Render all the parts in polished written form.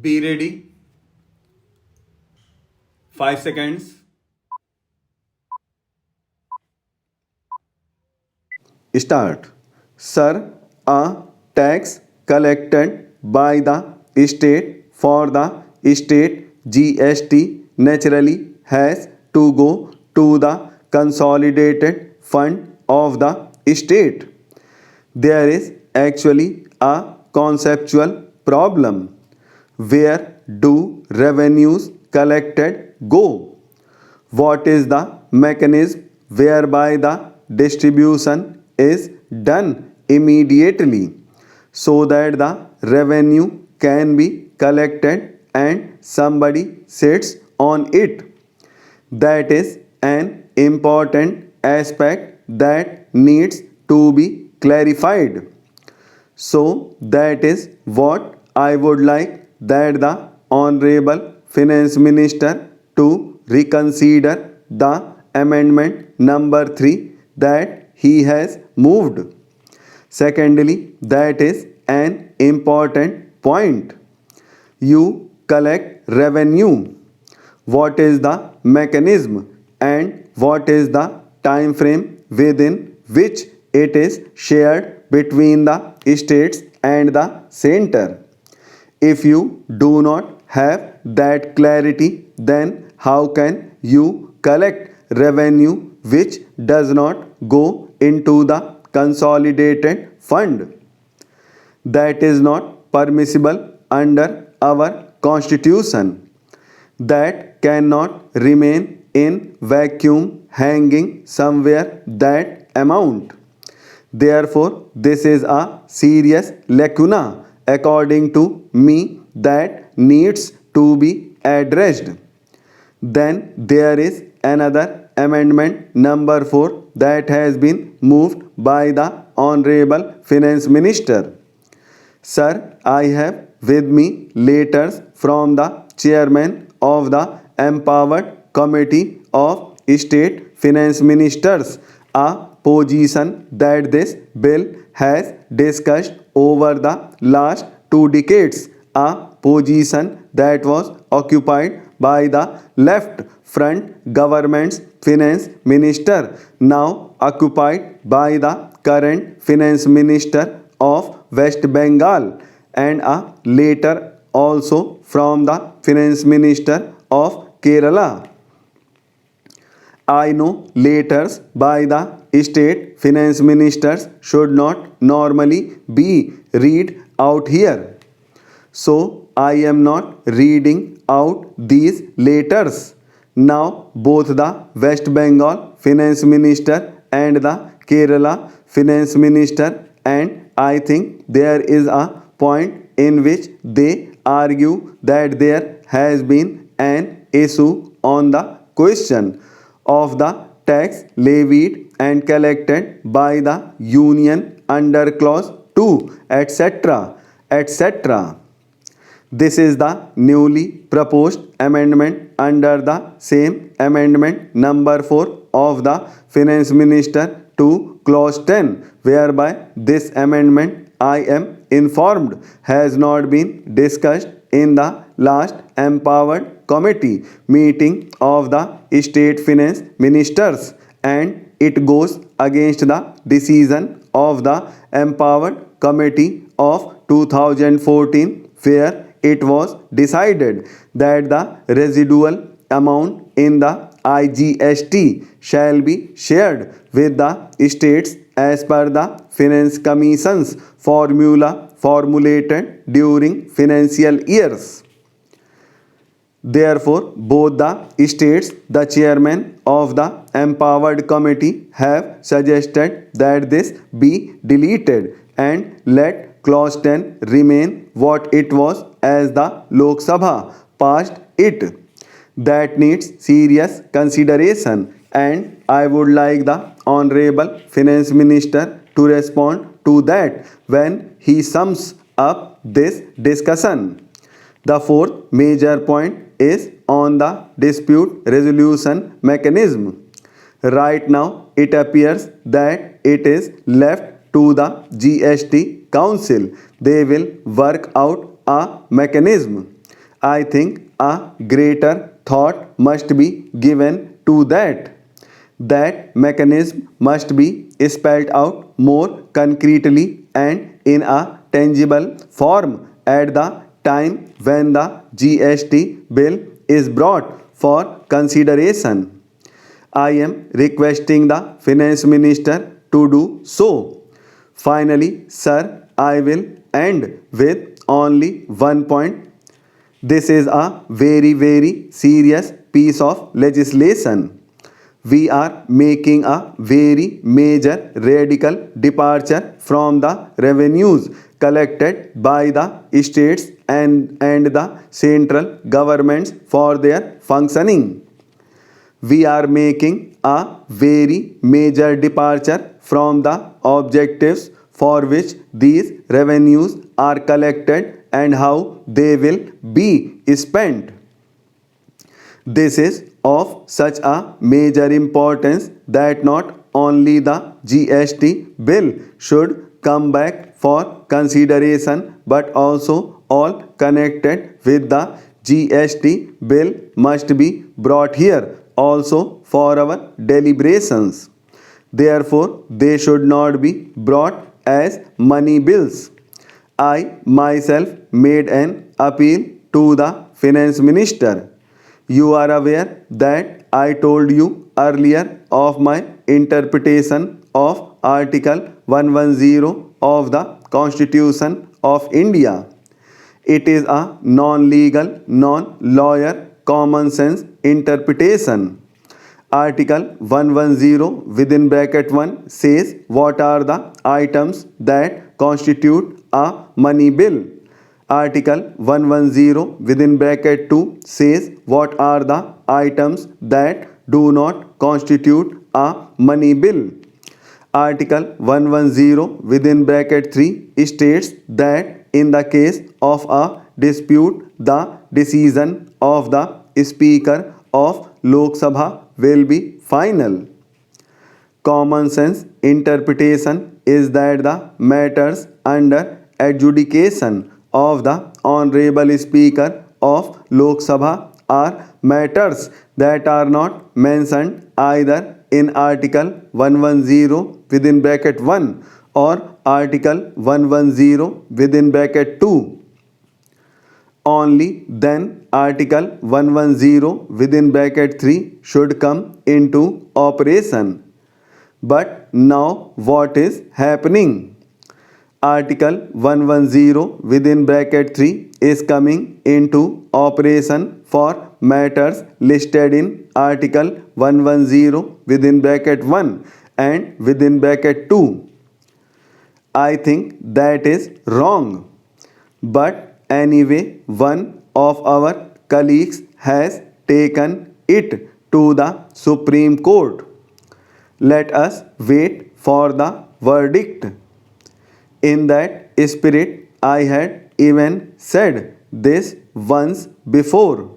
Be ready. 5 seconds. Start. Sir, a tax collected by the state for the state GST naturally has to go to the consolidated fund of the state. There is actually a conceptual problem. Where do revenues collected go? What is the mechanism whereby the distribution is done immediately so that the revenue can be collected and somebody sits on it? That is an important aspect that needs to be clarified. So that is what I would like that the Honorable Finance Minister to reconsider the amendment number 3 that he has moved. Secondly, that is an important point. You collect revenue. What is the mechanism and what is the time frame within which it is shared between the states and the center? If you do not have that clarity, then how can you collect revenue which does not go into the consolidated fund? That is not permissible under our constitution. That cannot remain in vacuum hanging somewhere that amount. Therefore, this is a serious lacuna according to me that needs to be addressed. Then there is another amendment number 4 that has been moved by the Honorable Finance Minister. Sir, I have with me letters from the chairman of the Empowered Committee of State Finance Ministers, a position that this bill has discussed over the last 2 decades, a position that was occupied by the left front government's finance minister, now occupied by the current finance minister of West Bengal, and a letter also from the finance minister of Kerala. I know letters by the state finance ministers should not normally be read out here. So I am not reading out these letters. Now both the West Bengal finance minister and the Kerala finance minister, and I think there is a point in which they argue that there has been an issue on the question of the tax levied and collected by the union under clause 2, etc., etc. This is the newly proposed amendment under the same amendment number 4 of the finance minister to clause 10, whereby this amendment, I am informed, has not been discussed in the last empowered committee meeting of the state finance ministers, and it goes against the decision of the empowered committee of 2014, where it was decided that the residual amount in the IGST shall be shared with the states as per the Finance Commission's formula formulated during financial years. Therefore, both the states, the chairman of the empowered committee, have suggested that this be deleted and let clause 10 remain what it was as the Lok Sabha passed it. That needs serious consideration, and I would like the Honorable Finance Minister to respond to that when he sums up this discussion. The fourth major point is on the dispute resolution mechanism. Right now, it appears that it is left to the GST Council. They will work out a mechanism. I think a greater thought must be given to that. That mechanism must be spelled out more concretely and in a tangible form at the time when the GST bill is brought for consideration. I am requesting the Finance Minister to do so. Finally, sir, I will end with only one point. This is a very, very serious piece of legislation. We are making a very major radical departure from the revenues collected by the states and the central governments for their functioning. We are making a very major departure from the objectives for which these revenues are collected and how they will be spent. This is of such a major importance that not only the GST bill should come back for consideration but also all connected with the GST bill must be brought here also for our deliberations. Therefore, they should not be brought as money bills. I myself made an appeal to the Finance Minister. You are aware that I told you earlier of my interpretation of Article 110 of the Constitution of India. It is a non-legal, non-lawyer, common sense interpretation. Article 110 within bracket 1 says what are the items that constitute a money bill. Article 110 within bracket 2 says what are the items that do not constitute a money bill. Article 110 within bracket 3 states that in the case of a dispute, the decision of the Speaker of Lok Sabha will be final. Common sense interpretation is that the matters under adjudication of the Honorable Speaker of Lok Sabha are matters that are not mentioned either in Article 110 within bracket 1 or Article 110 within bracket 2. Only then Article 110 within bracket 3 should come into operation. But now what is happening? Article 110 within bracket 3 is coming into operation for matters listed in Article 110 within bracket 1 and within bracket 2. I think that is wrong. But anyway, one of our colleagues has taken it to the Supreme Court. Let us wait for the verdict. In that spirit, I had even said this once before.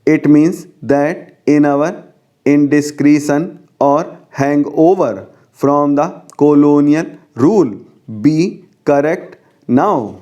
It means that in our indiscretion or hangover from the colonial rule, be correct now.